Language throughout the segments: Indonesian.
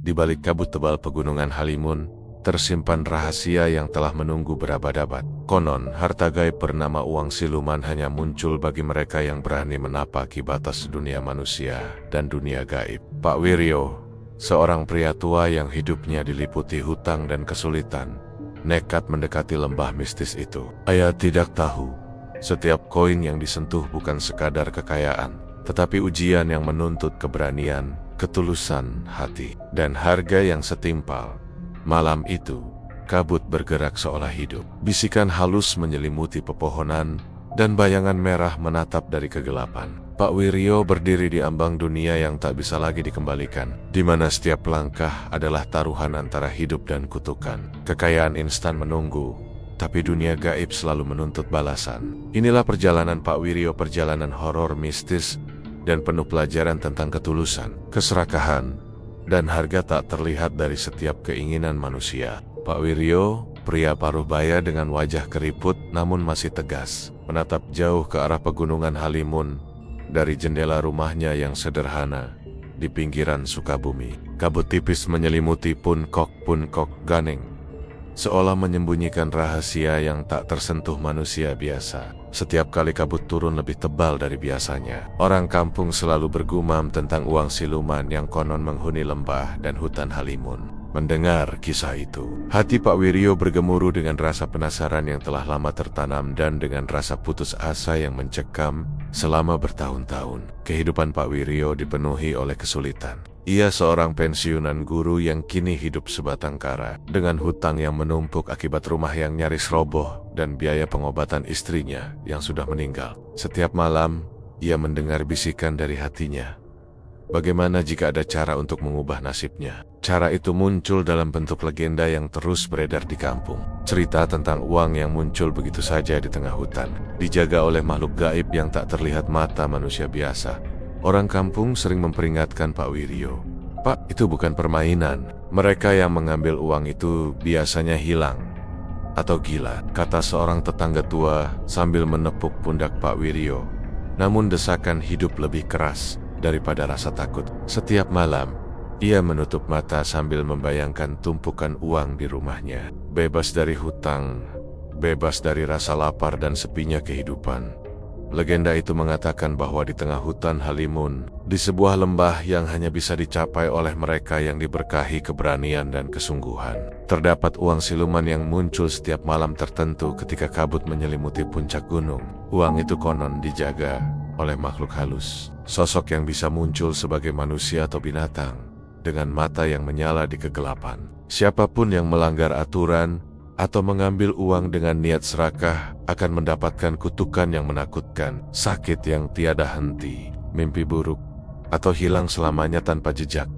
Di balik kabut tebal pegunungan Halimun, tersimpan rahasia yang telah menunggu berabad-abad. Konon, harta gaib bernama uang siluman hanya muncul bagi mereka yang berani menapaki batas dunia manusia dan dunia gaib. Pak Wiryo, seorang pria tua yang hidupnya diliputi hutang dan kesulitan, nekat mendekati lembah mistis itu. Ia tidak tahu, setiap koin yang disentuh bukan sekadar kekayaan, tetapi ujian yang menuntut keberanian, ketulusan hati, dan harga yang setimpal. Malam itu, kabut bergerak seolah hidup. Bisikan halus menyelimuti pepohonan, dan bayangan merah menatap dari kegelapan. Pak Wiryo berdiri di ambang dunia yang tak bisa lagi dikembalikan, di mana setiap langkah adalah taruhan antara hidup dan kutukan. Kekayaan instan menunggu, tapi dunia gaib selalu menuntut balasan. Inilah perjalanan Pak Wiryo, perjalanan horor mistis dan penuh pelajaran tentang ketulusan, keserakahan, dan harga tak terlihat dari setiap keinginan manusia. Pak Wiryo, pria paruh baya dengan wajah keriput namun masih tegas, menatap jauh ke arah pegunungan Halimun dari jendela rumahnya yang sederhana di pinggiran Sukabumi. Kabut tipis menyelimuti puncak Ganing, seolah menyembunyikan rahasia yang tak tersentuh manusia biasa. Setiap kali kabut turun lebih tebal dari biasanya, orang kampung selalu bergumam tentang uang siluman yang konon menghuni lembah dan hutan Halimun. Mendengar kisah itu, hati Pak Wiryo bergemuruh dengan rasa penasaran yang telah lama tertanam dan dengan rasa putus asa yang mencekam selama bertahun-tahun. Kehidupan Pak Wiryo dipenuhi oleh kesulitan. Ia seorang pensiunan guru yang kini hidup sebatang kara, dengan hutang yang menumpuk akibat rumah yang nyaris roboh dan biaya pengobatan istrinya yang sudah meninggal. Setiap malam, ia mendengar bisikan dari hatinya. Bagaimana jika ada cara untuk mengubah nasibnya? Cara itu muncul dalam bentuk legenda yang terus beredar di kampung. Cerita tentang uang yang muncul begitu saja di tengah hutan, dijaga oleh makhluk gaib yang tak terlihat mata manusia biasa. Orang kampung sering memperingatkan Pak Wiryo, "Pak, itu bukan permainan. Mereka yang mengambil uang itu biasanya hilang atau gila," kata seorang tetangga tua sambil menepuk pundak Pak Wiryo. Namun desakan hidup lebih keras daripada rasa takut. Setiap malam, ia menutup mata sambil membayangkan tumpukan uang di rumahnya. Bebas dari hutang, bebas dari rasa lapar dan sepinya kehidupan. Legenda itu mengatakan bahwa di tengah hutan Halimun, di sebuah lembah yang hanya bisa dicapai oleh mereka yang diberkahi keberanian dan kesungguhan, terdapat uang siluman yang muncul setiap malam tertentu ketika kabut menyelimuti puncak gunung. Uang itu konon dijaga oleh makhluk halus, sosok yang bisa muncul sebagai manusia atau binatang, dengan mata yang menyala di kegelapan. Siapapun yang melanggar aturan atau mengambil uang dengan niat serakah akan mendapatkan kutukan yang menakutkan, sakit yang tiada henti, mimpi buruk, atau hilang selamanya tanpa jejak.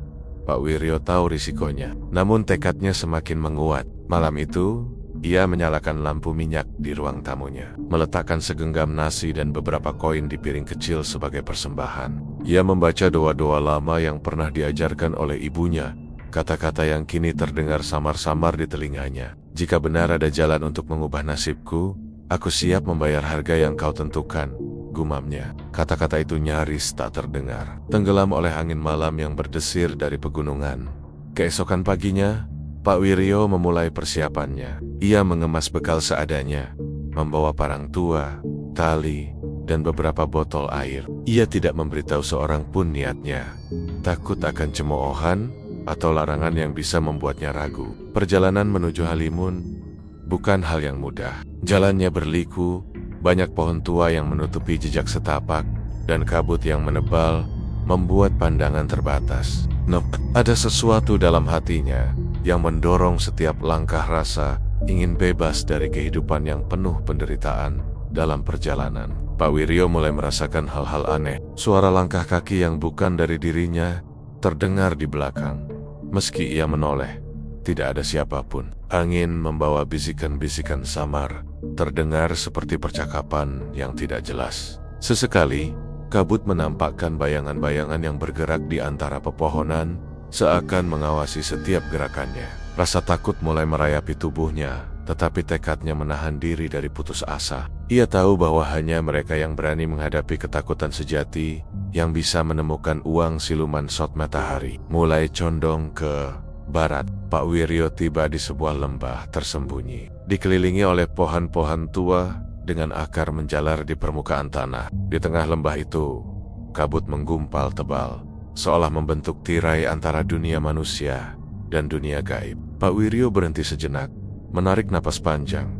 Pak Wiryo tahu risikonya, namun tekadnya semakin menguat. Malam itu, ia menyalakan lampu minyak di ruang tamunya, meletakkan segenggam nasi dan beberapa koin di piring kecil sebagai persembahan. Ia membaca doa-doa lama yang pernah diajarkan oleh ibunya, kata-kata yang kini terdengar samar-samar di telinganya. "Jika benar ada jalan untuk mengubah nasibku, aku siap membayar harga yang kau tentukan," gumamnya. Kata-kata itu nyaris tak terdengar, tenggelam oleh angin malam yang berdesir dari pegunungan. Keesokan paginya, Pak Wiryo memulai persiapannya. Ia mengemas bekal seadanya, membawa parang tua, tali, dan beberapa botol air. Ia tidak memberitahu seorang pun niatnya, takut akan cemoohan atau larangan yang bisa membuatnya ragu. Perjalanan menuju Halimun bukan hal yang mudah. Jalannya berliku, banyak pohon tua yang menutupi jejak setapak, dan kabut yang menebal membuat pandangan terbatas. Ada sesuatu dalam hatinya yang mendorong setiap langkah rasa ingin bebas dari kehidupan yang penuh penderitaan. Dalam perjalanan, Pak Wiryo mulai merasakan hal-hal aneh. Suara langkah kaki yang bukan dari dirinya terdengar di belakang. Meski ia menoleh, tidak ada siapapun. Angin membawa bisikan-bisikan samar, terdengar seperti percakapan yang tidak jelas. Sesekali, kabut menampakkan bayangan-bayangan yang bergerak di antara pepohonan, seakan mengawasi setiap gerakannya. Rasa takut mulai merayapi tubuhnya, tetapi tekadnya menahan diri dari putus asa. Ia tahu bahwa hanya mereka yang berani menghadapi ketakutan sejati yang bisa menemukan uang siluman Sot Matahari. Mulai condong ke barat, Pak Wiryo tiba di sebuah lembah tersembunyi, dikelilingi oleh pohon-pohon tua dengan akar menjalar di permukaan tanah. Di tengah lembah itu, kabut menggumpal tebal, seolah membentuk tirai antara dunia manusia dan dunia gaib. Pak Wiryo berhenti sejenak, menarik napas panjang,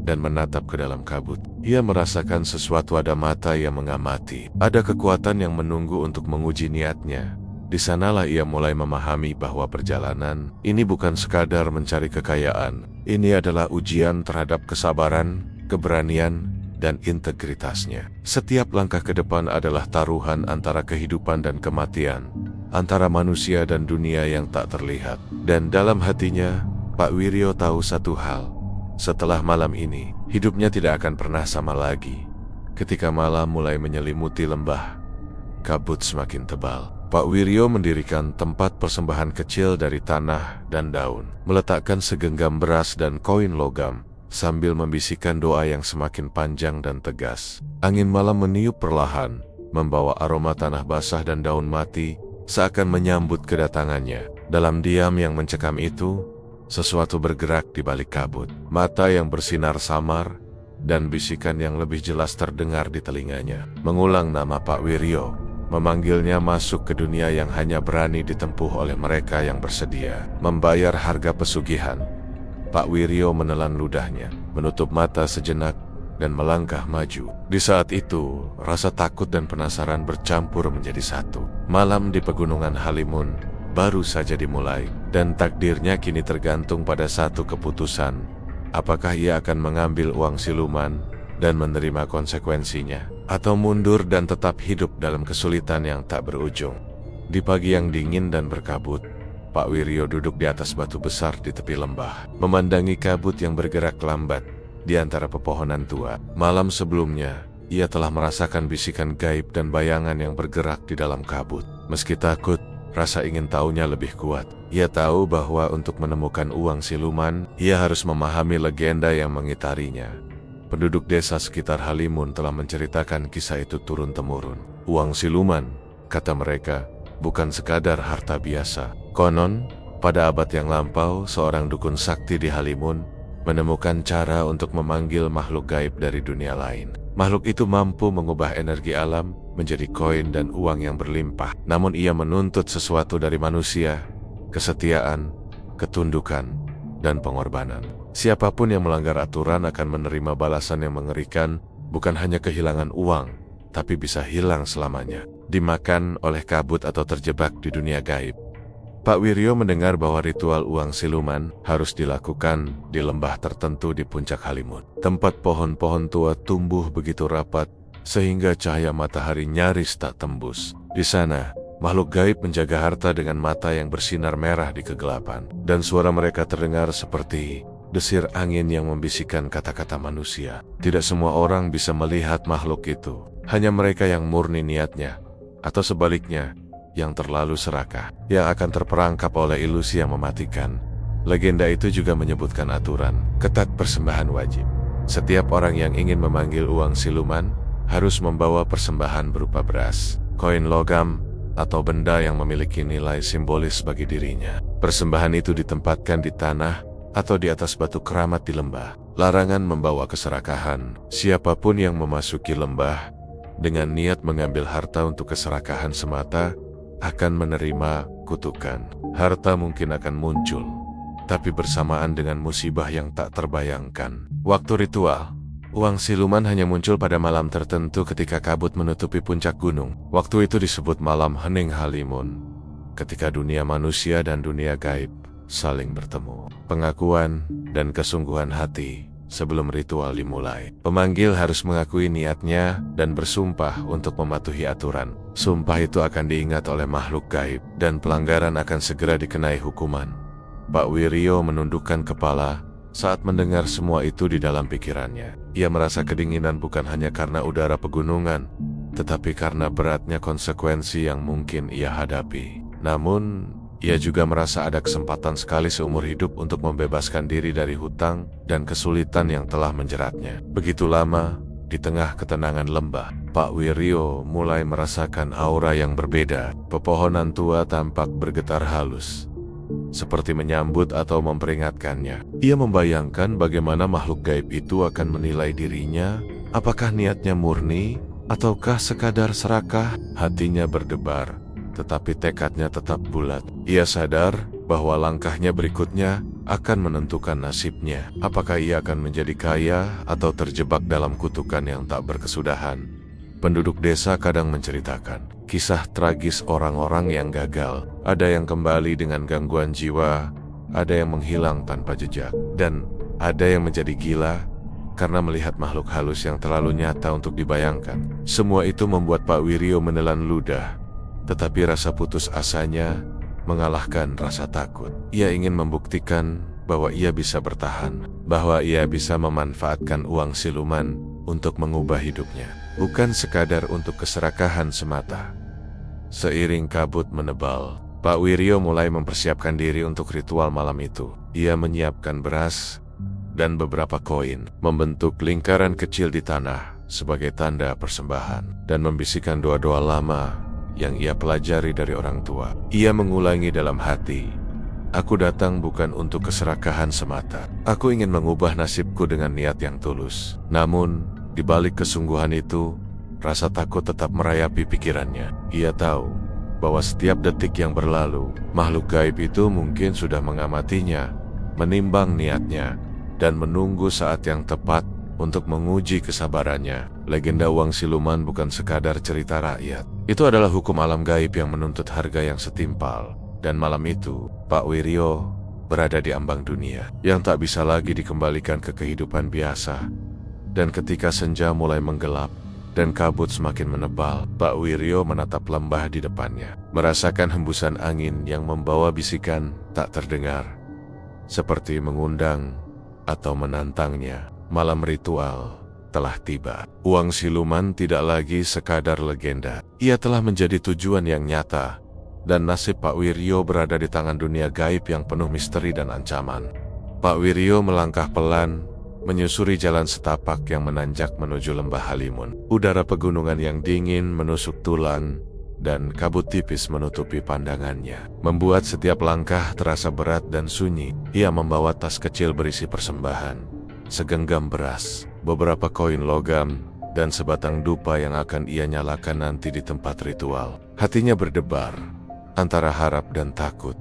dan menatap ke dalam kabut. Ia merasakan sesuatu, ada mata yang mengamati, ada kekuatan yang menunggu untuk menguji niatnya. Di sanalah ia mulai memahami bahwa perjalanan ini bukan sekadar mencari kekayaan. Ini adalah ujian terhadap kesabaran, keberanian, dan integritasnya. Setiap langkah ke depan adalah taruhan antara kehidupan dan kematian, antara manusia dan dunia yang tak terlihat. Dan dalam hatinya, Pak Wiryo tahu satu hal. Setelah malam ini, hidupnya tidak akan pernah sama lagi. Ketika malam mulai menyelimuti lembah, kabut semakin tebal. Pak Wiryo mendirikan tempat persembahan kecil dari tanah dan daun, meletakkan segenggam beras dan koin logam, sambil membisikkan doa yang semakin panjang dan tegas. Angin malam meniup perlahan, membawa aroma tanah basah dan daun mati, seakan menyambut kedatangannya. Dalam diam yang mencekam itu, sesuatu bergerak di balik kabut. Mata yang bersinar samar, dan bisikan yang lebih jelas terdengar di telinganya. Mengulang nama Pak Wiryo, memanggilnya masuk ke dunia yang hanya berani ditempuh oleh mereka yang bersedia membayar harga pesugihan. Pak Wiryo menelan ludahnya, menutup mata sejenak, dan melangkah maju. Di saat itu, rasa takut dan penasaran bercampur menjadi satu. Malam di Pegunungan Halimun baru saja dimulai, dan takdirnya kini tergantung pada satu keputusan. Apakah ia akan mengambil uang siluman dan menerima konsekuensinya, atau mundur dan tetap hidup dalam kesulitan yang tak berujung? Di pagi yang dingin dan berkabut, Pak Wiryo duduk di atas batu besar di tepi lembah, memandangi kabut yang bergerak lambat di antara pepohonan tua. Malam sebelumnya, ia telah merasakan bisikan gaib dan bayangan yang bergerak di dalam kabut. Meski takut, rasa ingin tahunya lebih kuat. Ia tahu bahwa untuk menemukan uang siluman, ia harus memahami legenda yang mengitarinya. Penduduk desa sekitar Halimun telah menceritakan kisah itu turun-temurun. Uang siluman, kata mereka, bukan sekadar harta biasa. Konon, pada abad yang lampau, seorang dukun sakti di Halimun menemukan cara untuk memanggil makhluk gaib dari dunia lain. Makhluk itu mampu mengubah energi alam menjadi koin dan uang yang berlimpah. Namun ia menuntut sesuatu dari manusia: kesetiaan, ketundukan, dan pengorbanan. Siapapun yang melanggar aturan akan menerima balasan yang mengerikan, bukan hanya kehilangan uang, tapi bisa hilang selamanya, dimakan oleh kabut atau terjebak di dunia gaib. Pak Wiryo mendengar bahwa ritual uang siluman harus dilakukan di lembah tertentu di puncak Halimun. Tempat pohon-pohon tua tumbuh begitu rapat, sehingga cahaya matahari nyaris tak tembus. Di sana, makhluk gaib menjaga harta dengan mata yang bersinar merah di kegelapan, dan suara mereka terdengar seperti desir angin yang membisikkan kata-kata manusia. Tidak semua orang bisa melihat makhluk itu, hanya mereka yang murni niatnya, atau sebaliknya, yang terlalu serakah, yang akan terperangkap oleh ilusi yang mematikan. Legenda itu juga menyebutkan aturan ketat persembahan wajib. Setiap orang yang ingin memanggil uang siluman harus membawa persembahan berupa beras, koin logam, atau benda yang memiliki nilai simbolis bagi dirinya. Persembahan itu ditempatkan di tanah atau di atas batu keramat di lembah. Larangan membawa keserakahan. Siapapun yang memasuki lembah dengan niat mengambil harta untuk keserakahan semata akan menerima kutukan. Harta mungkin akan muncul, tapi bersamaan dengan musibah yang tak terbayangkan. Waktu ritual, uang siluman hanya muncul pada malam tertentu ketika kabut menutupi puncak gunung. Waktu itu disebut malam hening Halimun, ketika dunia manusia dan dunia gaib saling bertemu. Pengakuan dan kesungguhan hati sebelum ritual dimulai. Pemanggil harus mengakui niatnya dan bersumpah untuk mematuhi aturan. Sumpah itu akan diingat oleh makhluk gaib, dan pelanggaran akan segera dikenai hukuman. Pak Wiryo menundukkan kepala saat mendengar semua itu di dalam pikirannya. Ia merasa kedinginan bukan hanya karena udara pegunungan, tetapi karena beratnya konsekuensi yang mungkin ia hadapi. Namun, Ia juga merasa ada kesempatan sekali seumur hidup untuk membebaskan diri dari hutang dan kesulitan yang telah menjeratnya. Begitu lama, di tengah ketenangan lembah, Pak Wiryo mulai merasakan aura yang berbeda. Pepohonan tua tampak bergetar halus, seperti menyambut atau memperingatkannya. Ia membayangkan bagaimana makhluk gaib itu akan menilai dirinya, apakah niatnya murni, ataukah sekadar serakah. Hatinya berdebar, tetapi tekadnya tetap bulat. Ia sadar bahwa langkahnya berikutnya akan menentukan nasibnya. Apakah ia akan menjadi kaya atau terjebak dalam kutukan yang tak berkesudahan. Penduduk desa kadang menceritakan kisah tragis orang-orang yang gagal. Ada yang kembali dengan gangguan jiwa, ada yang menghilang tanpa jejak, dan ada yang menjadi gila karena melihat makhluk halus yang terlalu nyata untuk dibayangkan. Semua itu membuat Pak Wiryo menelan ludah, tetapi rasa putus asanya mengalahkan rasa takut. Ia ingin membuktikan bahwa ia bisa bertahan, bahwa ia bisa memanfaatkan uang siluman untuk mengubah hidupnya, bukan sekadar untuk keserakahan semata. Seiring kabut menebal, Pak Wiryo mulai mempersiapkan diri untuk ritual malam itu. Ia menyiapkan beras dan beberapa koin, membentuk lingkaran kecil di tanah sebagai tanda persembahan, dan membisikkan doa-doa lama yang ia pelajari dari orang tua. Ia mengulangi dalam hati, "Aku datang bukan untuk keserakahan semata. Aku ingin mengubah nasibku dengan niat yang tulus." Namun, di balik kesungguhan itu, rasa takut tetap merayapi pikirannya. Ia tahu bahwa setiap detik yang berlalu, makhluk gaib itu mungkin sudah mengamatinya, menimbang niatnya, dan menunggu saat yang tepat untuk menguji kesabarannya. Legenda uang siluman bukan sekadar cerita rakyat. Itu adalah hukum alam gaib yang menuntut harga yang setimpal. Dan malam itu, Pak Wiryo berada di ambang dunia yang tak bisa lagi dikembalikan ke kehidupan biasa. Dan ketika senja mulai menggelap dan kabut semakin menebal, Pak Wiryo menatap lembah di depannya, merasakan hembusan angin yang membawa bisikan tak terdengar, seperti mengundang atau menantangnya. Malam ritual telah tiba. Uang siluman tidak lagi sekadar legenda. Ia telah menjadi tujuan yang nyata, dan nasib Pak Wiryo berada di tangan dunia gaib yang penuh misteri dan ancaman. Pak Wiryo melangkah pelan, menyusuri jalan setapak yang menanjak menuju lembah Halimun. Udara pegunungan yang dingin menusuk tulang, dan kabut tipis menutupi pandangannya, membuat setiap langkah terasa berat dan sunyi. Ia membawa tas kecil berisi persembahan, segenggam beras, beberapa koin logam, dan sebatang dupa yang akan ia nyalakan nanti di tempat ritual. Hatinya berdebar antara harap dan takut.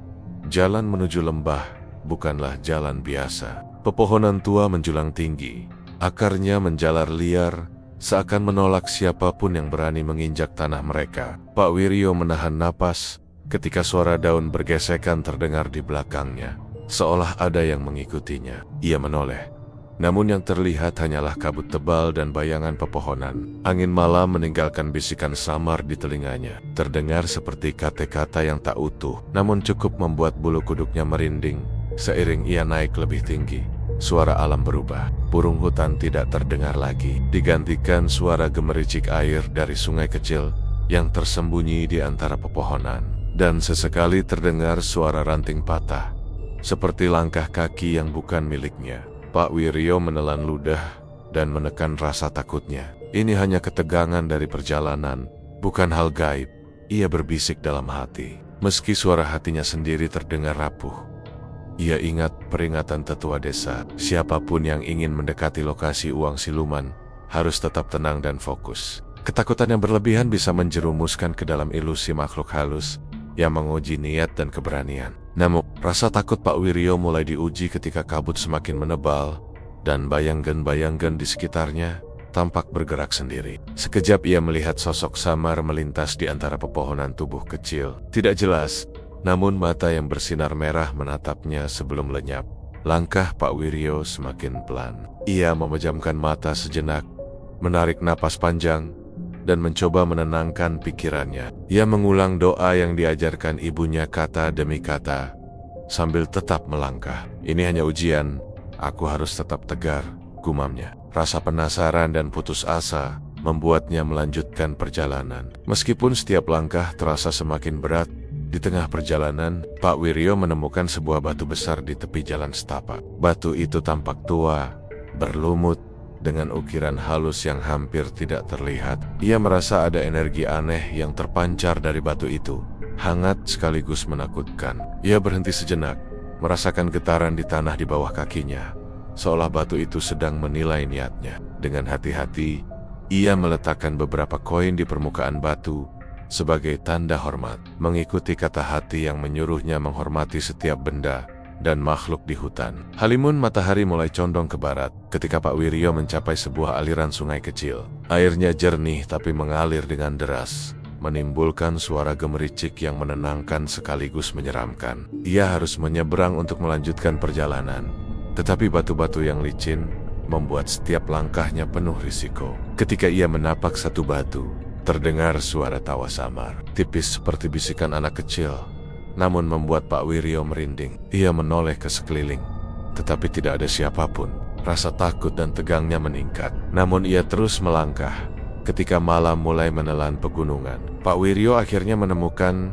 Jalan menuju lembah bukanlah jalan biasa. Pepohonan tua menjulang tinggi, akarnya menjalar liar, seakan menolak siapapun yang berani menginjak tanah mereka. Pak Wiryo menahan napas ketika suara daun bergesekan terdengar di belakangnya, seolah ada yang mengikutinya. Ia menoleh, namun yang terlihat hanyalah kabut tebal dan bayangan pepohonan. Angin malam meninggalkan bisikan samar di telinganya, terdengar seperti kata-kata yang tak utuh, namun cukup membuat bulu kuduknya merinding. Seiring ia naik lebih tinggi, suara alam berubah. Burung hutan tidak terdengar lagi, digantikan suara gemericik air dari sungai kecil yang tersembunyi di antara pepohonan. Dan sesekali terdengar suara ranting patah, seperti langkah kaki yang bukan miliknya. Pak Wiryo menelan ludah dan menekan rasa takutnya. Ini hanya ketegangan dari perjalanan, bukan hal gaib. Ia berbisik dalam hati, meski suara hatinya sendiri terdengar rapuh. Ia ingat peringatan tetua desa, siapapun yang ingin mendekati lokasi uang siluman harus tetap tenang dan fokus. Ketakutan yang berlebihan bisa menjerumuskan ke dalam ilusi makhluk halus yang menguji niat dan keberanian. Namun, rasa takut Pak Wiryo mulai diuji ketika kabut semakin menebal dan bayangan-bayangan di sekitarnya tampak bergerak sendiri. Sekejap ia melihat sosok samar melintas di antara pepohonan tubuh kecil. Tidak jelas, namun mata yang bersinar merah menatapnya sebelum lenyap. Langkah Pak Wiryo semakin pelan. Ia memejamkan mata sejenak, menarik napas panjang, dan mencoba menenangkan pikirannya. Ia mengulang doa yang diajarkan ibunya kata demi kata, sambil tetap melangkah. "Ini hanya ujian, aku harus tetap tegar," gumamnya. Rasa penasaran dan putus asa membuatnya melanjutkan perjalanan. Meskipun setiap langkah terasa semakin berat, Di tengah perjalanan, Pak Wiryo menemukan sebuah batu besar di tepi jalan setapak. Batu itu tampak tua, berlumut, dengan ukiran halus yang hampir tidak terlihat. Ia merasa ada energi aneh yang terpancar dari batu itu, hangat sekaligus menakutkan. Ia berhenti sejenak, merasakan getaran di tanah di bawah kakinya, seolah batu itu sedang menilai niatnya. Dengan hati-hati, ia meletakkan beberapa koin di permukaan batu sebagai tanda hormat, mengikuti kata hati yang menyuruhnya menghormati setiap benda dan makhluk di hutan. Halimun matahari mulai condong ke barat ketika Pak Wiryo mencapai sebuah aliran sungai kecil. Airnya jernih tapi mengalir dengan deras, menimbulkan suara gemericik yang menenangkan sekaligus menyeramkan. Ia harus menyeberang untuk melanjutkan perjalanan, tetapi batu-batu yang licin membuat setiap langkahnya penuh risiko. Ketika ia menapak satu batu, terdengar suara tawa samar, tipis seperti bisikan anak kecil, namun membuat Pak Wiryo merinding. Ia menoleh ke sekeliling, tetapi tidak ada siapapun. Rasa takut dan tegangnya meningkat. Namun ia terus melangkah. Ketika malam mulai menelan pegunungan, Pak Wiryo akhirnya menemukan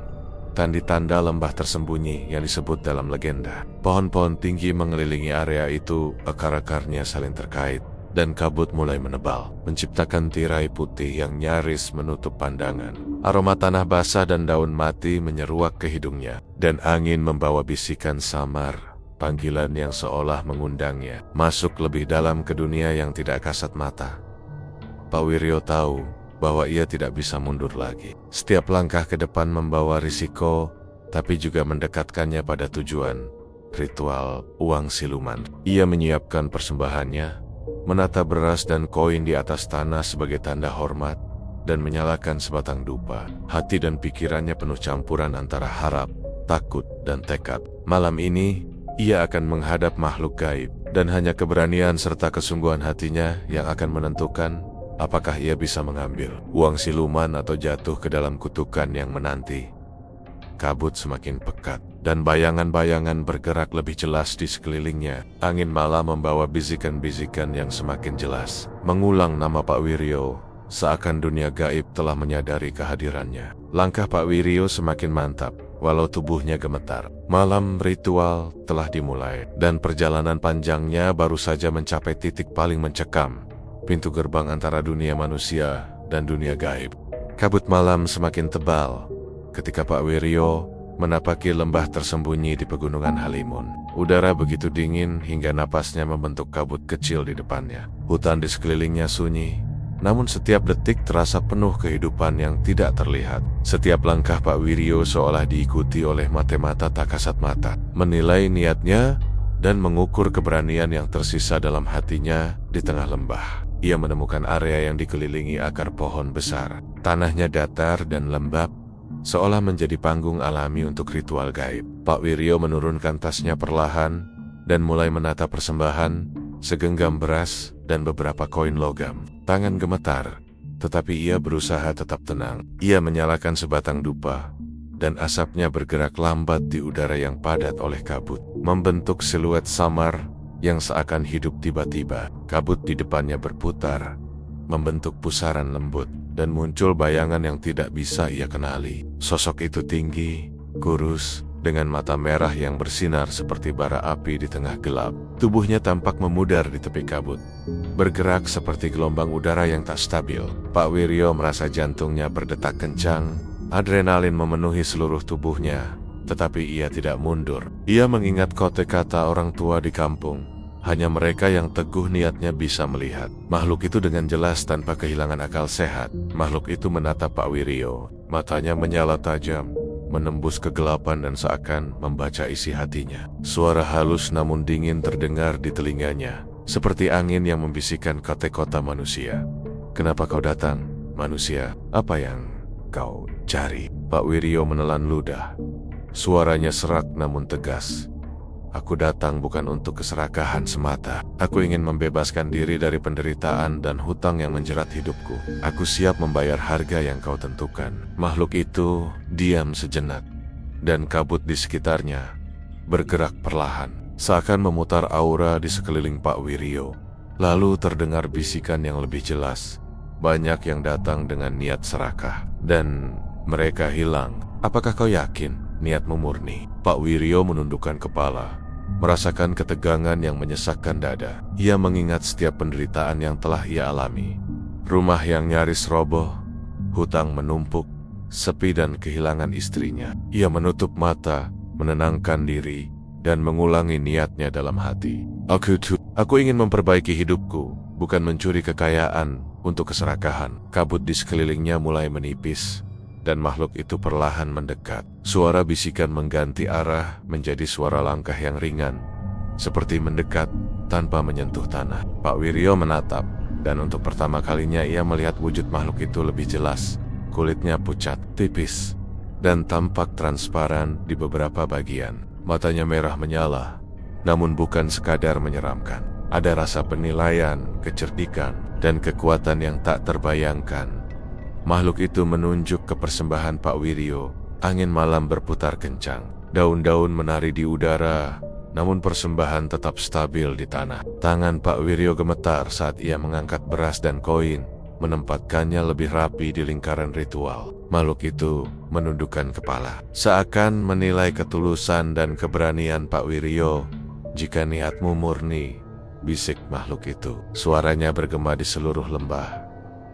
tanda-tanda lembah tersembunyi yang disebut dalam legenda. Pohon-pohon tinggi mengelilingi area itu, akar-akarnya saling terkait, dan kabut mulai menebal, menciptakan tirai putih yang nyaris menutup pandangan. Aroma tanah basah dan daun mati menyeruak ke hidungnya, dan angin membawa bisikan samar, panggilan yang seolah mengundangnya masuk lebih dalam ke dunia yang tidak kasat mata. Pak Wiryo tahu bahwa ia tidak bisa mundur lagi. Setiap langkah ke depan membawa risiko, tapi juga mendekatkannya pada tujuan, ritual uang siluman. Ia menyiapkan persembahannya, menata beras dan koin di atas tanah sebagai tanda hormat, dan menyalakan sebatang dupa. Hati dan pikirannya penuh campuran antara harap, takut, dan tekad. Malam ini, ia akan menghadap makhluk gaib, dan hanya keberanian serta kesungguhan hatinya yang akan menentukan apakah ia bisa mengambil uang siluman atau jatuh ke dalam kutukan yang menanti. Kabut semakin pekat, dan bayangan-bayangan bergerak lebih jelas di sekelilingnya. Angin malam membawa bisikan-bisikan yang semakin jelas, mengulang nama Pak Wiryo, seakan dunia gaib telah menyadari kehadirannya. Langkah Pak Wiryo semakin mantap, walau tubuhnya gemetar. Malam ritual telah dimulai, dan perjalanan panjangnya baru saja mencapai titik paling mencekam, pintu gerbang antara dunia manusia dan dunia gaib. Kabut malam semakin tebal ketika Pak Wiryo menapaki lembah tersembunyi di pegunungan Halimun. Udara begitu dingin hingga napasnya membentuk kabut kecil di depannya. Hutan di sekelilingnya sunyi, namun setiap detik terasa penuh kehidupan yang tidak terlihat. Setiap langkah Pak Wiryo seolah diikuti oleh mata-mata tak kasat mata, menilai niatnya dan mengukur keberanian yang tersisa dalam hatinya di tengah lembah. Ia menemukan area yang dikelilingi akar pohon besar. Tanahnya datar dan lembab, seolah menjadi panggung alami untuk ritual gaib. Pak Wiryo menurunkan tasnya perlahan dan mulai menata persembahan, segenggam beras dan beberapa koin logam. Tangan gemetar, tetapi ia berusaha tetap tenang. Ia menyalakan sebatang dupa, dan asapnya bergerak lambat di udara yang padat oleh kabut, membentuk siluet samar yang seakan hidup tiba-tiba. Kabut di depannya berputar, membentuk pusaran lembut, dan muncul bayangan yang tidak bisa ia kenali. Sosok itu tinggi, kurus, dengan mata merah yang bersinar seperti bara api di tengah gelap. Tubuhnya tampak memudar di tepi kabut, bergerak seperti gelombang udara yang tak stabil. Pak Wiryo merasa jantungnya berdetak kencang, adrenalin memenuhi seluruh tubuhnya, tetapi ia tidak mundur. Ia mengingat kata orang tua di kampung, hanya mereka yang teguh niatnya bisa melihat. Makhluk itu dengan jelas tanpa kehilangan akal sehat. Makhluk itu menatap Pak Wiryo, matanya menyala tajam, menembus kegelapan dan seakan membaca isi hatinya. Suara halus namun dingin terdengar di telinganya, seperti angin yang membisikkan kata-kata manusia. "Kenapa kau datang, manusia? Apa yang kau cari?" Pak Wiryo menelan ludah. Suaranya serak namun tegas. "Aku datang bukan untuk keserakahan semata. Aku ingin membebaskan diri dari penderitaan dan hutang yang menjerat hidupku. Aku siap membayar harga yang kau tentukan." Makhluk itu diam sejenak, dan kabut di sekitarnya bergerak perlahan, seakan memutar aura di sekeliling Pak Wiryo. Lalu terdengar bisikan yang lebih jelas. Banyak yang datang dengan niat serakah, dan mereka hilang. "Apakah kau yakin niatmu murni. Pak Wiryo menundukkan kepala, merasakan ketegangan yang menyesakkan dada. Ia mengingat setiap penderitaan yang telah ia alami. Rumah yang nyaris roboh, hutang menumpuk, sepi dan kehilangan istrinya. Ia menutup mata, menenangkan diri, dan mengulangi niatnya dalam hati. Aku ingin memperbaiki hidupku, bukan mencuri kekayaan untuk keserakahan. Kabut di sekelilingnya mulai menipis, dan makhluk itu perlahan mendekat. Suara bisikan mengganti arah menjadi suara langkah yang ringan, seperti mendekat tanpa menyentuh tanah. Pak Wiryo menatap, dan untuk pertama kalinya ia melihat wujud makhluk itu lebih jelas. Kulitnya pucat, tipis, dan tampak transparan di beberapa bagian. Matanya merah menyala, namun bukan sekadar menyeramkan. Ada rasa penilaian, kecerdikan, dan kekuatan yang tak terbayangkan. Makhluk itu menunjuk ke persembahan Pak Wiryo. Angin malam berputar kencang. Daun-daun menari di udara, namun persembahan tetap stabil di tanah. Tangan Pak Wiryo gemetar saat ia mengangkat beras dan koin, menempatkannya lebih rapi di lingkaran ritual. Makhluk itu menundukkan kepala, seakan menilai ketulusan dan keberanian Pak Wiryo. Jika niatmu murni, bisik makhluk itu. Suaranya bergema di seluruh lembah.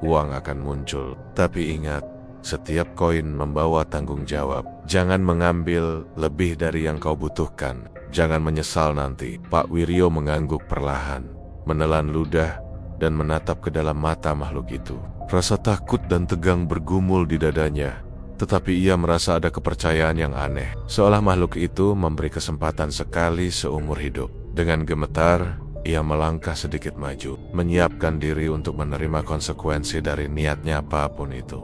Uang akan muncul. Tapi ingat, setiap koin membawa tanggung jawab. Jangan mengambil lebih dari yang kau butuhkan. Jangan menyesal nanti. Pak Wiryo mengangguk perlahan, menelan ludah, dan menatap ke dalam mata makhluk itu. Rasa takut dan tegang bergumul di dadanya, tetapi ia merasa ada kepercayaan yang aneh, seolah makhluk itu memberi kesempatan sekali seumur hidup. Dengan gemetar, ia melangkah sedikit maju, menyiapkan diri untuk menerima konsekuensi dari niatnya apapun itu.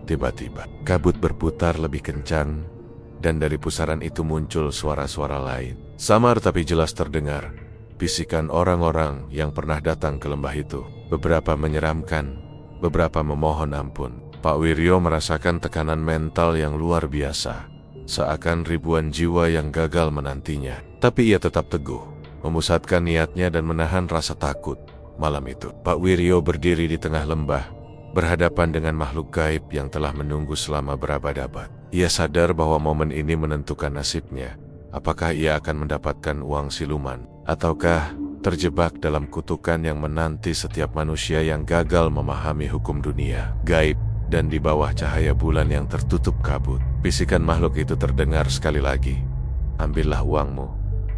Tiba-tiba, kabut berputar lebih kencang, dan dari pusaran itu muncul suara-suara lain. Samar tapi jelas terdengar, bisikan orang-orang yang pernah datang ke lembah itu. Beberapa menyeramkan, beberapa memohon ampun. Pak Wiryo merasakan tekanan mental yang luar biasa, seakan ribuan jiwa yang gagal menantinya. Tapi ia tetap teguh, memusatkan niatnya dan menahan rasa takut. Malam itu, Pak Wiryo berdiri di tengah lembah, berhadapan dengan makhluk gaib yang telah menunggu selama berabad-abad. Ia sadar bahwa momen ini menentukan nasibnya. Apakah ia akan mendapatkan uang siluman, ataukah terjebak dalam kutukan yang menanti setiap manusia yang gagal memahami hukum dunia gaib. Dan di bawah cahaya bulan yang tertutup kabut, bisikan makhluk itu terdengar sekali lagi. Ambillah uangmu,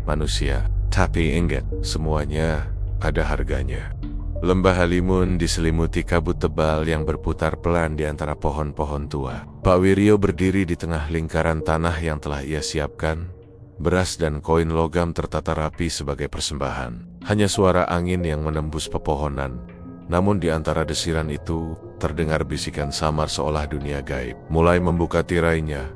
manusia. Tapi ingat, semuanya ada harganya. Lembah Halimun diselimuti kabut tebal yang berputar pelan di antara pohon-pohon tua. Pak Wiryo berdiri di tengah lingkaran tanah yang telah ia siapkan. Beras dan koin logam tertata rapi sebagai persembahan. Hanya suara angin yang menembus pepohonan. Namun di antara desiran itu, terdengar bisikan samar seolah dunia gaib mulai membuka tirainya.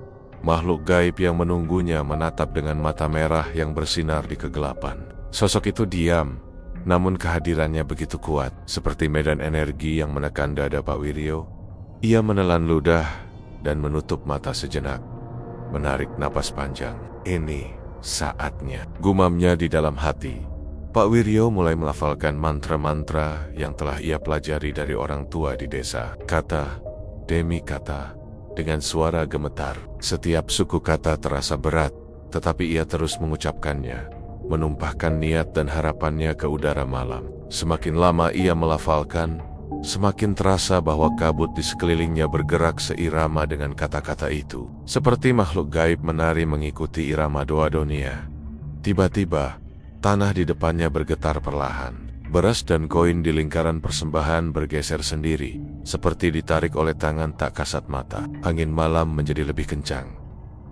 Makhluk gaib yang menunggunya menatap dengan mata merah yang bersinar di kegelapan. Sosok itu diam, namun kehadirannya begitu kuat, seperti medan energi yang menekan dada Pak Wiryo. Ia menelan ludah dan menutup mata sejenak, menarik napas panjang. Ini saatnya, gumamnya di dalam hati. Pak Wiryo mulai melafalkan mantra-mantra yang telah ia pelajari dari orang tua di desa. Kata demi kata, dengan suara gemetar. Setiap suku kata terasa berat, tetapi ia terus mengucapkannya, menumpahkan niat dan harapannya ke udara malam. Semakin lama ia melafalkan, semakin terasa bahwa kabut di sekelilingnya bergerak seirama dengan kata-kata itu. Seperti makhluk gaib menari mengikuti irama doa dunia. Tiba-tiba, tanah di depannya bergetar perlahan. Beras dan koin di lingkaran persembahan bergeser sendiri, seperti ditarik oleh tangan tak kasat mata. Angin malam menjadi lebih kencang,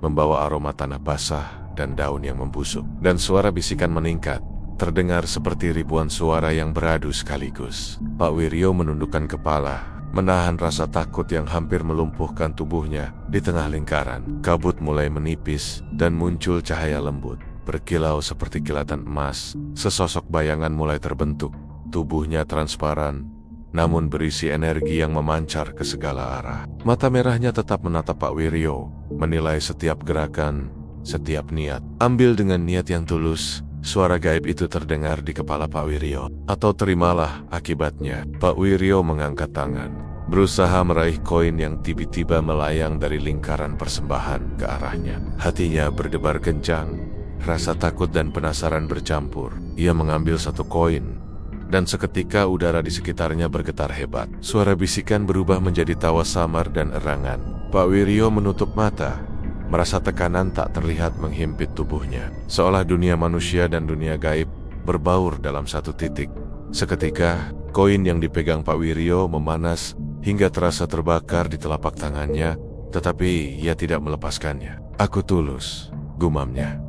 membawa aroma tanah basah dan daun yang membusuk. Dan suara bisikan meningkat, terdengar seperti ribuan suara yang beradu sekaligus. Pak Wiryo menundukkan kepala, menahan rasa takut yang hampir melumpuhkan tubuhnya. Di tengah lingkaran, kabut mulai menipis dan muncul cahaya lembut. Berkilau seperti kilatan emas, sesosok bayangan mulai terbentuk. Tubuhnya transparan, namun berisi energi yang memancar ke segala arah. Mata merahnya tetap menatap Pak Wiryo, menilai setiap gerakan, setiap niat. Ambil dengan niat yang tulus, suara gaib itu terdengar di kepala Pak Wiryo. Atau terimalah akibatnya. Pak Wiryo mengangkat tangan, berusaha meraih koin yang tiba-tiba melayang dari lingkaran persembahan ke arahnya. Hatinya berdebar kencang, rasa takut dan penasaran bercampur. Ia mengambil satu koin, dan seketika udara di sekitarnya bergetar hebat. Suara bisikan berubah menjadi tawa samar dan erangan. Pak Wiryo menutup mata, merasa tekanan tak terlihat menghimpit tubuhnya. Seolah dunia manusia dan dunia gaib berbaur dalam satu titik. Seketika, koin yang dipegang Pak Wiryo memanas hingga terasa terbakar di telapak tangannya, tetapi ia tidak melepaskannya. "Aku tulus," gumamnya,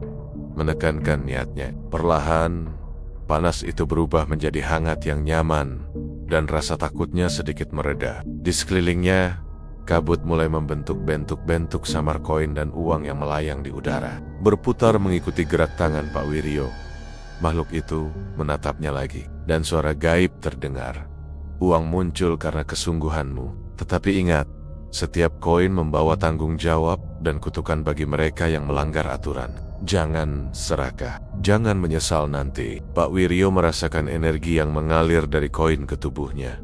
menekankan niatnya. Perlahan, panas itu berubah menjadi hangat yang nyaman, dan rasa takutnya sedikit mereda. Di sekelilingnya, kabut mulai membentuk bentuk-bentuk samar koin dan uang yang melayang di udara, berputar mengikuti gerak tangan Pak Wiryo. Makhluk itu menatapnya lagi, dan suara gaib terdengar. "Uang muncul karena kesungguhanmu. Tetapi ingat, setiap koin membawa tanggung jawab dan kutukan bagi mereka yang melanggar aturan. Jangan serakah, jangan menyesal nanti." Pak Wiryo merasakan energi yang mengalir dari koin ke tubuhnya,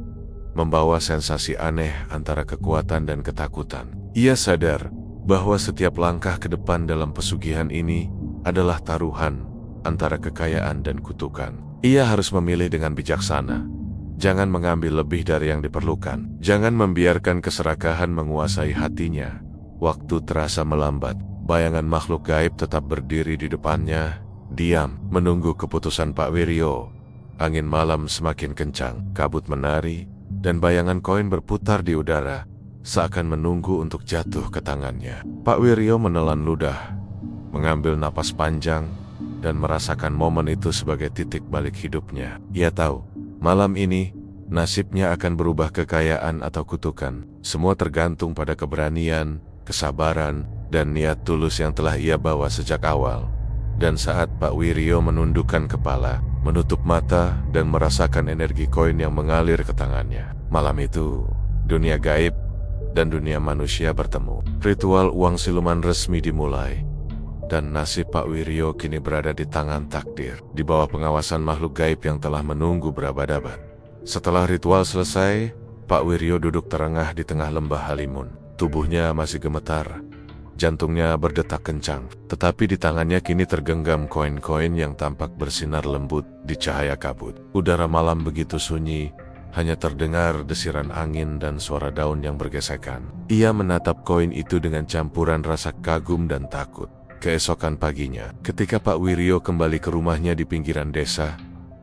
membawa sensasi aneh antara kekuatan dan ketakutan. Ia sadar bahwa setiap langkah ke depan dalam pesugihan ini adalah taruhan antara kekayaan dan kutukan. Ia harus memilih dengan bijaksana. Jangan mengambil lebih dari yang diperlukan. Jangan membiarkan keserakahan menguasai hatinya. Waktu terasa melambat. Bayangan makhluk gaib tetap berdiri di depannya, diam, menunggu keputusan Pak Wiryo. Angin malam semakin kencang, kabut menari, dan bayangan koin berputar di udara, seakan menunggu untuk jatuh ke tangannya. Pak Wiryo menelan ludah, mengambil napas panjang, dan merasakan momen itu sebagai titik balik hidupnya. Ia tahu, malam ini, nasibnya akan berubah kekayaan atau kutukan. Semua tergantung pada keberanian, kesabaran, dan niat tulus yang telah ia bawa sejak awal. Dan saat Pak Wiryo menundukkan kepala, menutup mata, dan merasakan energi koin yang mengalir ke tangannya, malam itu, dunia gaib dan dunia manusia bertemu. Ritual uang siluman resmi dimulai, dan nasib Pak Wiryo kini berada di tangan takdir, di bawah pengawasan makhluk gaib yang telah menunggu berabad-abad. Setelah ritual selesai, Pak Wiryo duduk terengah di tengah lembah Halimun. Tubuhnya masih gemetar, jantungnya berdetak kencang, tetapi di tangannya kini tergenggam koin-koin yang tampak bersinar lembut di cahaya kabut. Udara malam begitu sunyi, hanya terdengar desiran angin dan suara daun yang bergesekan. Ia menatap koin itu dengan campuran rasa kagum dan takut. Keesokan paginya, ketika Pak Wiryo kembali ke rumahnya di pinggiran desa,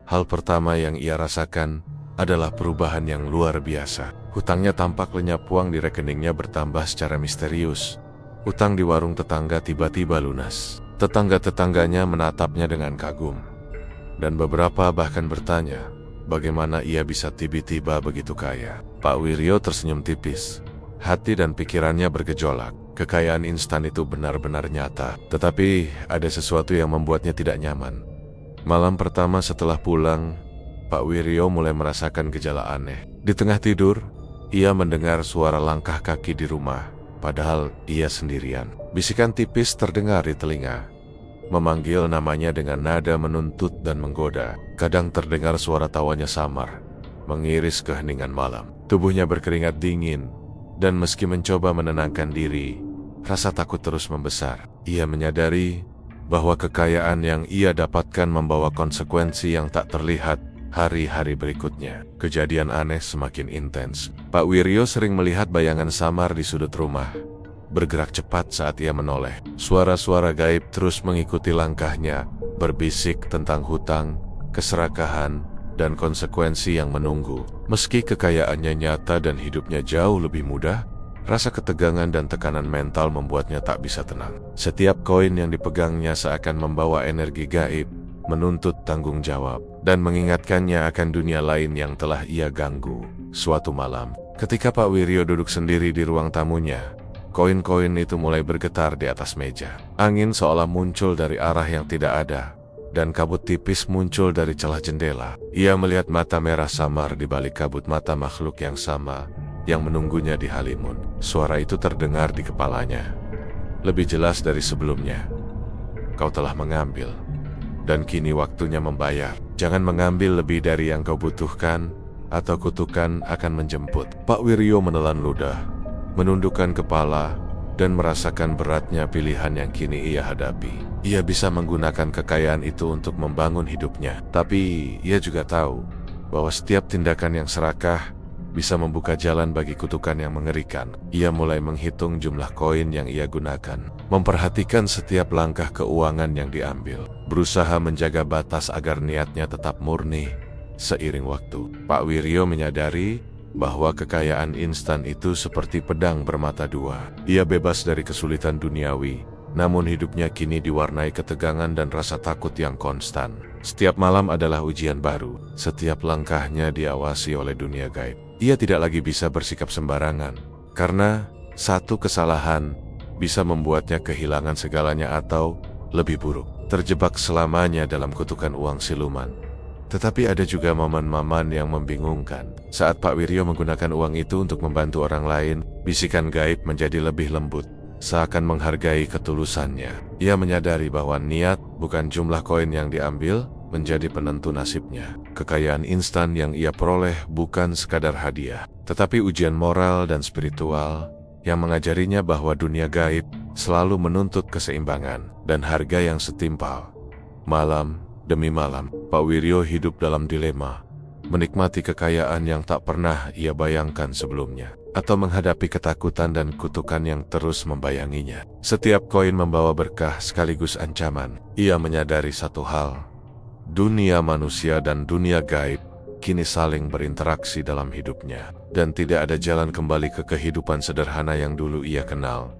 hal pertama yang ia rasakan adalah perubahan yang luar biasa. Hutangnya tampak lenyap, uang di rekeningnya bertambah secara misterius. Hutang di warung tetangga tiba-tiba lunas. Tetangga-tetangganya menatapnya dengan kagum, dan beberapa bahkan bertanya, bagaimana ia bisa tiba-tiba begitu kaya. Pak Wiryo tersenyum tipis. Hati dan pikirannya bergejolak. Kekayaan instan itu benar-benar nyata, tetapi ada sesuatu yang membuatnya tidak nyaman. Malam pertama setelah pulang, Pak Wiryo mulai merasakan gejala aneh. Di tengah tidur, ia mendengar suara langkah kaki di rumah, padahal ia sendirian. Bisikan tipis terdengar di telinga, memanggil namanya dengan nada menuntut dan menggoda. Kadang terdengar suara tawanya samar, mengiris keheningan malam. Tubuhnya berkeringat dingin, dan meski mencoba menenangkan diri, rasa takut terus membesar. Ia menyadari bahwa kekayaan yang ia dapatkan membawa konsekuensi yang tak terlihat hari-hari berikutnya. Kejadian aneh semakin intens. Pak Wiryo sering melihat bayangan samar di sudut rumah, bergerak cepat saat ia menoleh. Suara-suara gaib terus mengikuti langkahnya, berbisik tentang hutang, keserakahan, dan konsekuensi yang menunggu. Meski kekayaannya nyata dan hidupnya jauh lebih mudah, rasa ketegangan dan tekanan mental membuatnya tak bisa tenang. Setiap koin yang dipegangnya seakan membawa energi gaib, menuntut tanggung jawab, dan mengingatkannya akan dunia lain yang telah ia ganggu. Suatu malam, ketika Pak Wiryo duduk sendiri di ruang tamunya, koin-koin itu mulai bergetar di atas meja. Angin seolah muncul dari arah yang tidak ada, dan kabut tipis muncul dari celah jendela. Ia melihat mata merah samar di balik kabut, mata makhluk yang sama yang menunggunya di Halimun. Suara itu terdengar di kepalanya, lebih jelas dari sebelumnya. Kau telah mengambil, dan kini waktunya membayar. Jangan mengambil lebih dari yang kau butuhkan, atau kutukan akan menjemput. Pak Wiryo menelan ludah, menundukkan kepala, dan merasakan beratnya pilihan yang kini ia hadapi. Ia bisa menggunakan kekayaan itu untuk membangun hidupnya, tapi ia juga tahu bahwa setiap tindakan yang serakah bisa membuka jalan bagi kutukan yang mengerikan. Ia mulai menghitung jumlah koin yang ia gunakan, memperhatikan setiap langkah keuangan yang diambil, berusaha menjaga batas agar niatnya tetap murni. Seiring waktu, Pak Wiryo menyadari bahwa kekayaan instan itu seperti pedang bermata dua. Ia bebas dari kesulitan duniawi, namun hidupnya kini diwarnai ketegangan dan rasa takut yang konstan. Setiap malam adalah ujian baru, setiap langkahnya diawasi oleh dunia gaib. Ia tidak lagi bisa bersikap sembarangan, karena satu kesalahan bisa membuatnya kehilangan segalanya atau, lebih buruk, terjebak selamanya dalam kutukan uang siluman. Tetapi ada juga momen-momen yang membingungkan. Saat Pak Wiryo menggunakan uang itu untuk membantu orang lain, bisikan gaib menjadi lebih lembut, seakan menghargai ketulusannya. Ia menyadari bahwa niat, bukan jumlah koin yang diambil, menjadi penentu nasibnya. Kekayaan instan yang ia peroleh bukan sekadar hadiah, tetapi ujian moral dan spiritual yang mengajarinya bahwa dunia gaib selalu menuntut keseimbangan dan harga yang setimpal. Malam demi malam, Pak Wiryo hidup dalam dilema, menikmati kekayaan yang tak pernah ia bayangkan sebelumnya, atau menghadapi ketakutan dan kutukan yang terus membayanginya. Setiap koin membawa berkah sekaligus ancaman. Ia menyadari satu hal: dunia manusia dan dunia gaib kini saling berinteraksi dalam hidupnya, dan tidak ada jalan kembali ke kehidupan sederhana yang dulu ia kenal.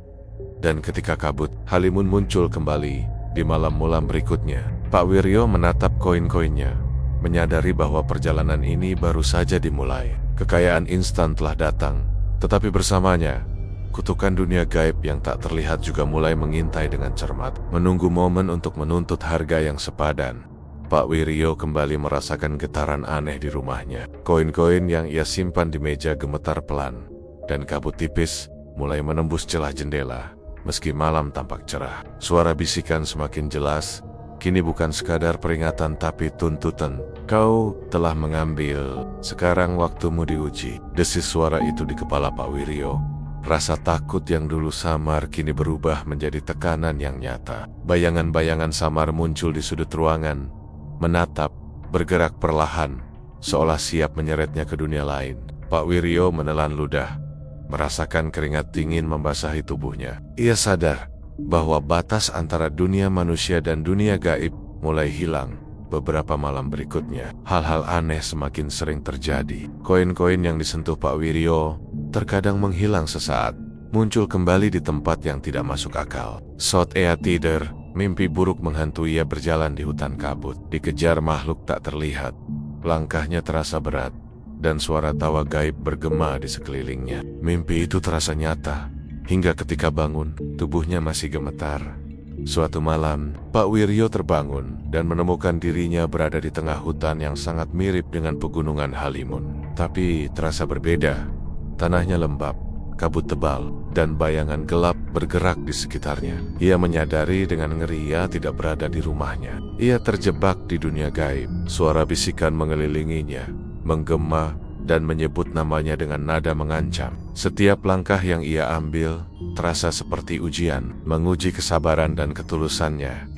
Dan ketika kabut halimun muncul kembali di malam-malam berikutnya, Pak Wiryo menatap koin-koinnya, menyadari bahwa perjalanan ini baru saja dimulai. Kekayaan instan telah datang, tetapi bersamanya, kutukan dunia gaib yang tak terlihat juga mulai mengintai dengan cermat, menunggu momen untuk menuntut harga yang sepadan. Pak Wiryo kembali merasakan getaran aneh di rumahnya. Koin-koin yang ia simpan di meja gemetar pelan, dan kabut tipis mulai menembus celah jendela. Meski malam tampak cerah, suara bisikan semakin jelas. Kini bukan sekadar peringatan tapi tuntutan. Kau telah mengambil, sekarang waktumu diuji. Desis suara itu di kepala Pak Wiryo. Rasa takut yang dulu samar kini berubah menjadi tekanan yang nyata. Bayangan-bayangan samar muncul di sudut ruangan, menatap, bergerak perlahan, seolah siap menyeretnya ke dunia lain. Pak Wiryo menelan ludah, merasakan keringat dingin membasahi tubuhnya. Ia sadar bahwa batas antara dunia manusia dan dunia gaib mulai hilang. Beberapa malam berikutnya, hal-hal aneh semakin sering terjadi. Koin-koin yang disentuh Pak Wiryo terkadang menghilang sesaat, muncul kembali di tempat yang tidak masuk akal. Saat ia tidur, mimpi buruk menghantui. Ia berjalan di hutan kabut, dikejar makhluk tak terlihat. Langkahnya terasa berat, dan suara tawa gaib bergema di sekelilingnya. Mimpi itu terasa nyata, hingga ketika bangun, tubuhnya masih gemetar. Suatu malam, Pak Wiryo terbangun dan menemukan dirinya berada di tengah hutan yang sangat mirip dengan pegunungan Halimun. Tapi terasa berbeda. Tanahnya lembab, kabut tebal, dan bayangan gelap bergerak di sekitarnya. Ia menyadari dengan ngeri ia tidak berada di rumahnya. Ia terjebak di dunia gaib. Suara bisikan mengelilinginya, menggema, dan menyebut namanya dengan nada mengancam. Setiap langkah yang ia ambil terasa seperti ujian, menguji kesabaran dan ketulusannya.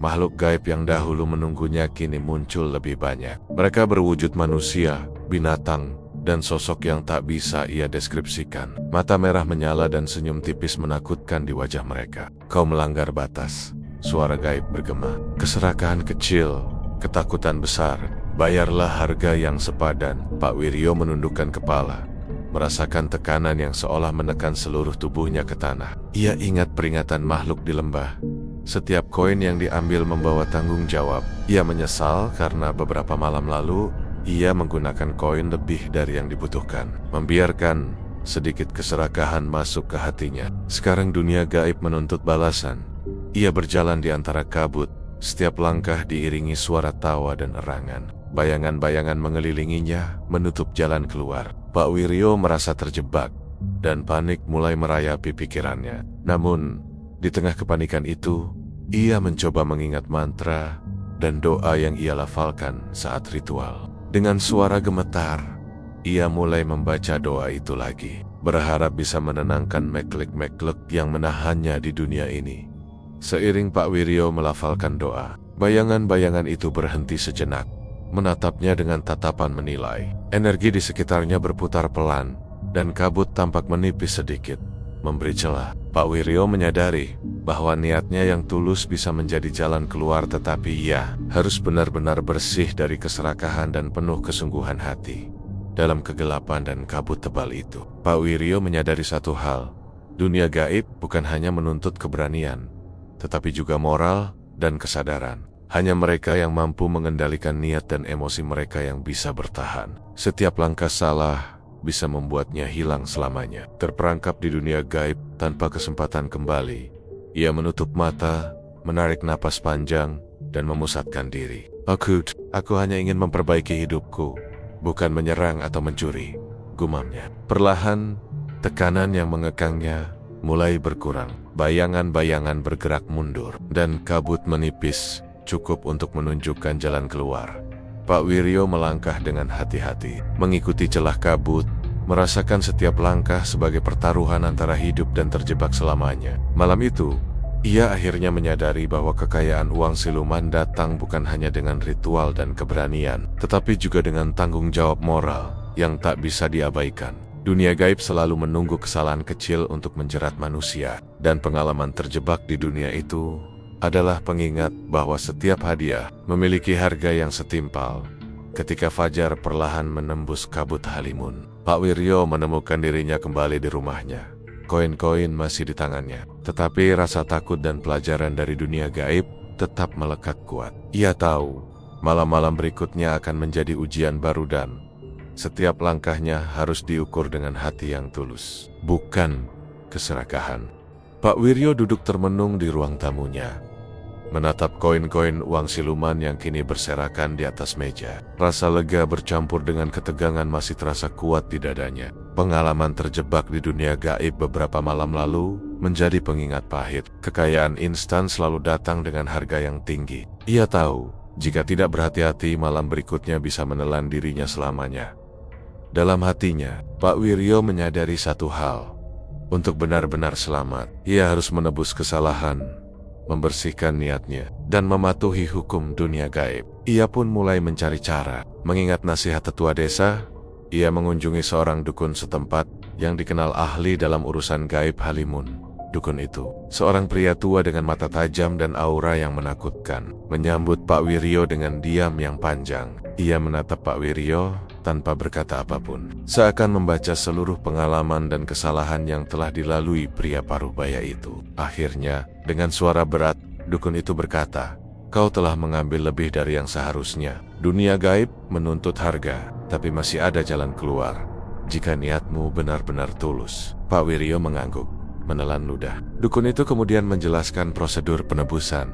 Makhluk gaib yang dahulu menunggunya kini muncul lebih banyak. Mereka berwujud manusia, binatang, dan sosok yang tak bisa ia deskripsikan. Mata merah menyala dan senyum tipis menakutkan di wajah mereka. Kau melanggar batas, suara gaib bergema. Keserakahan kecil, ketakutan besar, bayarlah harga yang sepadan. Pak Wiryo menundukkan kepala, merasakan tekanan yang seolah menekan seluruh tubuhnya ke tanah. Ia ingat peringatan makhluk di lembah. Setiap koin yang diambil membawa tanggung jawab. Ia menyesal karena beberapa malam lalu ia menggunakan koin lebih dari yang dibutuhkan, membiarkan sedikit keserakahan masuk ke hatinya. Sekarang dunia gaib menuntut balasan. Ia berjalan di antara kabut, setiap langkah diiringi suara tawa dan erangan. Bayangan-bayangan mengelilinginya, menutup jalan keluar. Pak Wiryo merasa terjebak, dan panik mulai merayapi pikirannya. Namun, di tengah kepanikan itu, ia mencoba mengingat mantra dan doa yang ia lafalkan saat ritual. Dengan suara gemetar, ia mulai membaca doa itu lagi, berharap bisa menenangkan meklek-meklek yang menahannya di dunia ini. Seiring Pak Wiryo melafalkan doa, bayangan-bayangan itu berhenti sejenak, menatapnya dengan tatapan menilai. Energi di sekitarnya berputar pelan, dan kabut tampak menipis sedikit, memberi celah. Pak Wiryo menyadari bahwa niatnya yang tulus bisa menjadi jalan keluar, tetapi ia harus benar-benar bersih dari keserakahan dan penuh kesungguhan hati. Dalam kegelapan dan kabut tebal itu, Pak Wiryo menyadari satu hal, dunia gaib bukan hanya menuntut keberanian, tetapi juga moral dan kesadaran. Hanya mereka yang mampu mengendalikan niat dan emosi mereka yang bisa bertahan. Setiap langkah salah bisa membuatnya hilang selamanya. Terperangkap di dunia gaib tanpa kesempatan kembali, ia menutup mata, menarik napas panjang, dan memusatkan diri. Aku hanya ingin memperbaiki hidupku, bukan menyerang atau mencuri, gumamnya. Perlahan, tekanan yang mengekangnya mulai berkurang. Bayangan-bayangan bergerak mundur, dan kabut menipis, cukup untuk menunjukkan jalan keluar. Pak Wiryo melangkah dengan hati-hati, mengikuti celah kabut, merasakan setiap langkah sebagai pertaruhan antara hidup dan terjebak selamanya. Malam itu, ia akhirnya menyadari bahwa kekayaan uang siluman datang bukan hanya dengan ritual dan keberanian, tetapi juga dengan tanggung jawab moral yang tak bisa diabaikan. Dunia gaib selalu menunggu kesalahan kecil untuk menjerat manusia, dan pengalaman terjebak di dunia itu adalah pengingat bahwa setiap hadiah memiliki harga yang setimpal. Ketika fajar perlahan menembus kabut halimun, Pak Wiryo menemukan dirinya kembali di rumahnya. Koin-koin masih di tangannya, tetapi rasa takut dan pelajaran dari dunia gaib tetap melekat kuat. Ia tahu malam-malam berikutnya akan menjadi ujian baru, dan setiap langkahnya harus diukur dengan hati yang tulus, bukan keserakahan. Pak Wiryo duduk termenung di ruang tamunya, menatap koin-koin uang siluman yang kini berserakan di atas meja. Rasa lega bercampur dengan ketegangan masih terasa kuat di dadanya. Pengalaman terjebak di dunia gaib beberapa malam lalu menjadi pengingat pahit. Kekayaan instan selalu datang dengan harga yang tinggi. Ia tahu, jika tidak berhati-hati, malam berikutnya bisa menelan dirinya selamanya. Dalam hatinya, Pak Wiryo menyadari satu hal. Untuk benar-benar selamat, ia harus menebus kesalahan, membersihkan niatnya, dan mematuhi hukum dunia gaib. Ia pun mulai mencari cara. Mengingat nasihat tetua desa, ia mengunjungi seorang dukun setempat yang dikenal ahli dalam urusan gaib halimun. Dukun itu, seorang pria tua dengan mata tajam dan aura yang menakutkan, menyambut Pak Wiryo dengan diam yang panjang. Ia menatap Pak Wiryo tanpa berkata apapun, seakan membaca seluruh pengalaman dan kesalahan yang telah dilalui pria paruhbaya itu. Akhirnya, dengan suara berat, dukun itu berkata, "Kau telah mengambil lebih dari yang seharusnya. Dunia gaib menuntut harga, tapi masih ada jalan keluar, jika niatmu benar-benar tulus." Pak Wiryo mengangguk, menelan ludah. Dukun itu kemudian menjelaskan prosedur penebusan,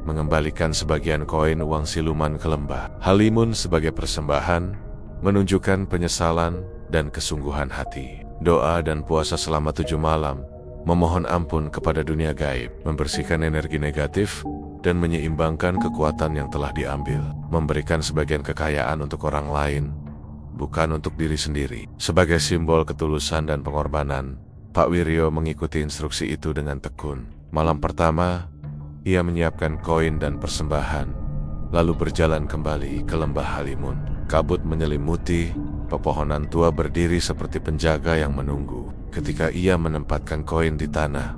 mengembalikan sebagian koin uang siluman ke lembah halimun sebagai persembahan, menunjukkan penyesalan dan kesungguhan hati. Doa dan puasa selama 7 malam, memohon ampun kepada dunia gaib, membersihkan energi negatif, dan menyeimbangkan kekuatan yang telah diambil. Memberikan sebagian kekayaan untuk orang lain, bukan untuk diri sendiri. Sebagai simbol ketulusan dan pengorbanan, Pak Wiryo mengikuti instruksi itu dengan tekun. Malam pertama, ia menyiapkan koin dan persembahan, lalu berjalan kembali ke lembah halimun. Kabut menyelimuti, pepohonan tua berdiri seperti penjaga yang menunggu. Ketika ia menempatkan koin di tanah,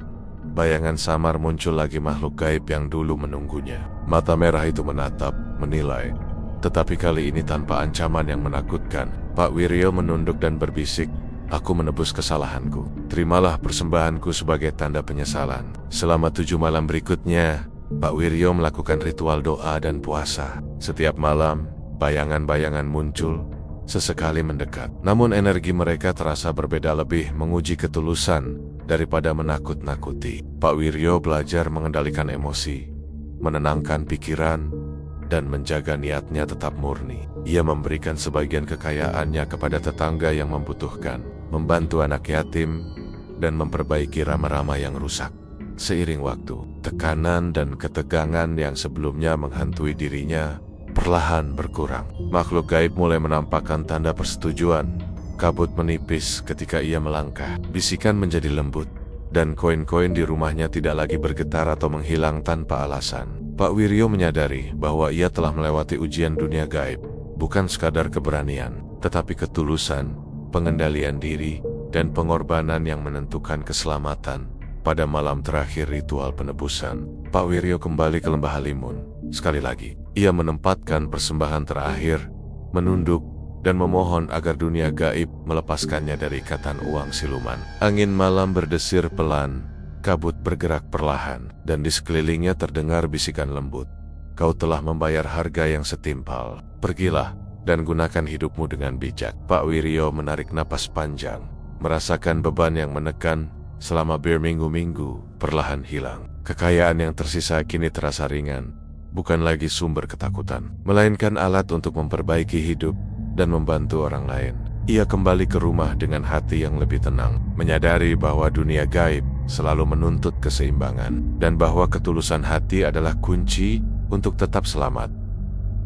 bayangan samar muncul lagi makhluk gaib yang dulu menunggunya. Mata merah itu menatap, menilai, tetapi kali ini tanpa ancaman yang menakutkan. Pak Wiryo menunduk dan berbisik, "Aku menebus kesalahanku. Terimalah persembahanku sebagai tanda penyesalan." Selama 7 malam berikutnya, Pak Wiryo melakukan ritual doa dan puasa. Setiap malam, bayangan-bayangan muncul, sesekali mendekat. Namun energi mereka terasa berbeda, lebih menguji ketulusan daripada menakut-nakuti. Pak Wiryo belajar mengendalikan emosi, menenangkan pikiran, dan menjaga niatnya tetap murni. Ia memberikan sebagian kekayaannya kepada tetangga yang membutuhkan, membantu anak yatim, dan memperbaiki rama-rama yang rusak. Seiring waktu, tekanan dan ketegangan yang sebelumnya menghantui dirinya perlahan berkurang. Makhluk gaib mulai menampakkan tanda persetujuan, kabut menipis ketika ia melangkah. Bisikan menjadi lembut, dan koin-koin di rumahnya tidak lagi bergetar atau menghilang tanpa alasan. Pak Wiryo menyadari bahwa ia telah melewati ujian dunia gaib, bukan sekadar keberanian, tetapi ketulusan, pengendalian diri, dan pengorbanan yang menentukan keselamatan. Pada malam terakhir ritual penebusan, Pak Wiryo kembali ke Lembah Halimun. Sekali lagi, ia menempatkan persembahan terakhir, menunduk, dan memohon agar dunia gaib melepaskannya dari ikatan uang siluman. Angin malam berdesir pelan, kabut bergerak perlahan, dan di sekelilingnya terdengar bisikan lembut. Kau telah membayar harga yang setimpal. Pergilah dan gunakan hidupmu dengan bijak. Pak Wiryo menarik napas panjang, merasakan beban yang menekan selama berminggu-minggu perlahan hilang. Kekayaan yang tersisa kini terasa ringan, bukan lagi sumber ketakutan, melainkan alat untuk memperbaiki hidup dan membantu orang lain. Ia kembali ke rumah dengan hati yang lebih tenang, menyadari bahwa dunia gaib selalu menuntut keseimbangan, dan bahwa ketulusan hati adalah kunci untuk tetap selamat.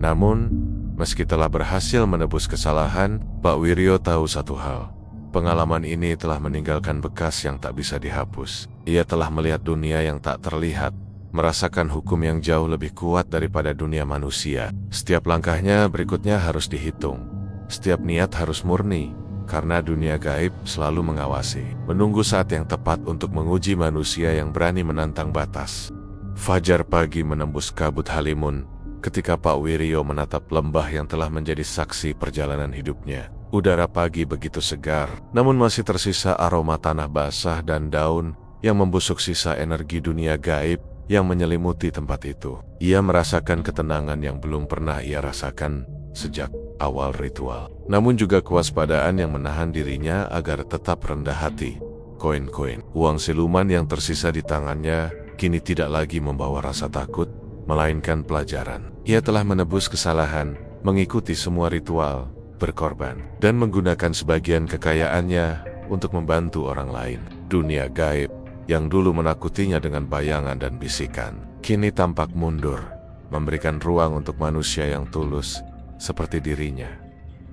Namun, meski telah berhasil menebus kesalahan, Pak Wiryo tahu satu hal. Pengalaman ini telah meninggalkan bekas yang tak bisa dihapus. Ia telah melihat dunia yang tak terlihat, merasakan hukum yang jauh lebih kuat daripada dunia manusia. Setiap langkahnya berikutnya harus dihitung. Setiap niat harus murni, karena dunia gaib selalu mengawasi, menunggu saat yang tepat untuk menguji manusia yang berani menantang batas. Fajar pagi menembus kabut Halimun ketika Pak Wiryo menatap lembah yang telah menjadi saksi perjalanan hidupnya. Udara pagi begitu segar, namun masih tersisa aroma tanah basah dan daun yang membusuk sisa energi dunia gaib yang menyelimuti tempat itu. Ia merasakan ketenangan yang belum pernah ia rasakan sejak awal ritual. Namun juga kewaspadaan yang menahan dirinya agar tetap rendah hati. Koin-koin, uang siluman yang tersisa di tangannya kini tidak lagi membawa rasa takut, melainkan pelajaran. Ia telah menebus kesalahan, mengikuti semua ritual, berkorban, dan menggunakan sebagian kekayaannya untuk membantu orang lain. Dunia gaib yang dulu menakutinya dengan bayangan dan bisikan, kini tampak mundur, memberikan ruang untuk manusia yang tulus seperti dirinya.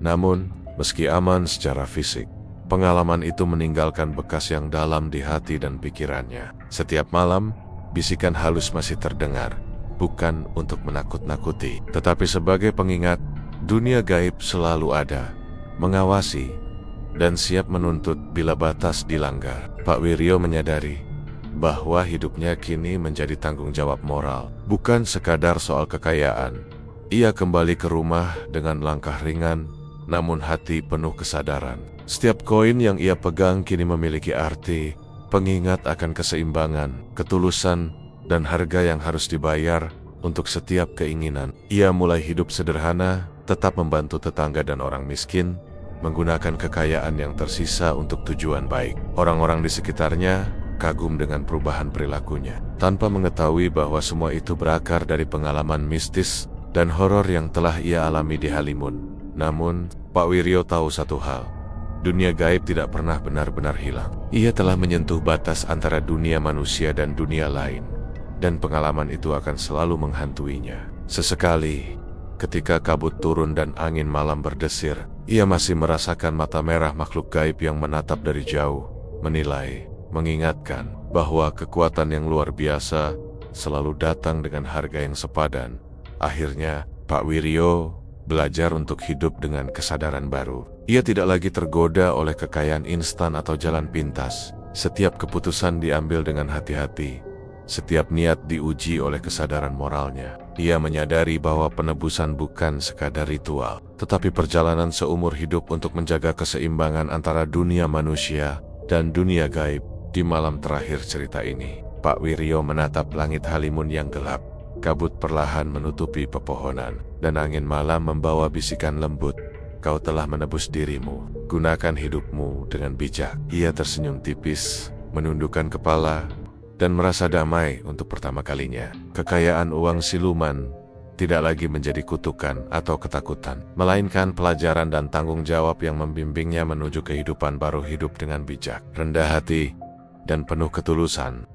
Namun, meski aman secara fisik, pengalaman itu meninggalkan bekas yang dalam di hati dan pikirannya. Setiap malam, bisikan halus masih terdengar, bukan untuk menakut-nakuti, tetapi sebagai pengingat, dunia gaib selalu ada, mengawasi, dan siap menuntut bila batas dilanggar. Pak Wiryo menyadari bahwa hidupnya kini menjadi tanggung jawab moral, bukan sekadar soal kekayaan. Ia kembali ke rumah dengan langkah ringan, namun hati penuh kesadaran. Setiap koin yang ia pegang kini memiliki arti, pengingat akan keseimbangan, ketulusan, dan harga yang harus dibayar untuk setiap keinginan. Ia mulai hidup sederhana, tetap membantu tetangga dan orang miskin, menggunakan kekayaan yang tersisa untuk tujuan baik. Orang-orang di sekitarnya kagum dengan perubahan perilakunya, tanpa mengetahui bahwa semua itu berakar dari pengalaman mistis dan horor yang telah ia alami di Halimun. Namun, Pak Wiryo tahu satu hal. Dunia gaib tidak pernah benar-benar hilang. Ia telah menyentuh batas antara dunia manusia dan dunia lain, dan pengalaman itu akan selalu menghantuinya. Sesekali, ketika kabut turun dan angin malam berdesir, ia masih merasakan mata merah makhluk gaib yang menatap dari jauh, menilai, mengingatkan bahwa kekuatan yang luar biasa selalu datang dengan harga yang sepadan. Akhirnya, Pak Wiryo belajar untuk hidup dengan kesadaran baru. Ia tidak lagi tergoda oleh kekayaan instan atau jalan pintas. Setiap keputusan diambil dengan hati-hati. Setiap niat diuji oleh kesadaran moralnya. Ia menyadari bahwa penebusan bukan sekadar ritual, tetapi perjalanan seumur hidup untuk menjaga keseimbangan antara dunia manusia dan dunia gaib. Di malam terakhir cerita ini, Pak Wiryo menatap langit Halimun yang gelap. Kabut perlahan menutupi pepohonan, dan angin malam membawa bisikan lembut. Kau telah menebus dirimu, gunakan hidupmu dengan bijak. Ia tersenyum tipis, menundukkan kepala, dan merasa damai untuk pertama kalinya. Kekayaan uang siluman tidak lagi menjadi kutukan atau ketakutan, melainkan pelajaran dan tanggung jawab yang membimbingnya menuju kehidupan baru, hidup dengan bijak, rendah hati, dan penuh ketulusan.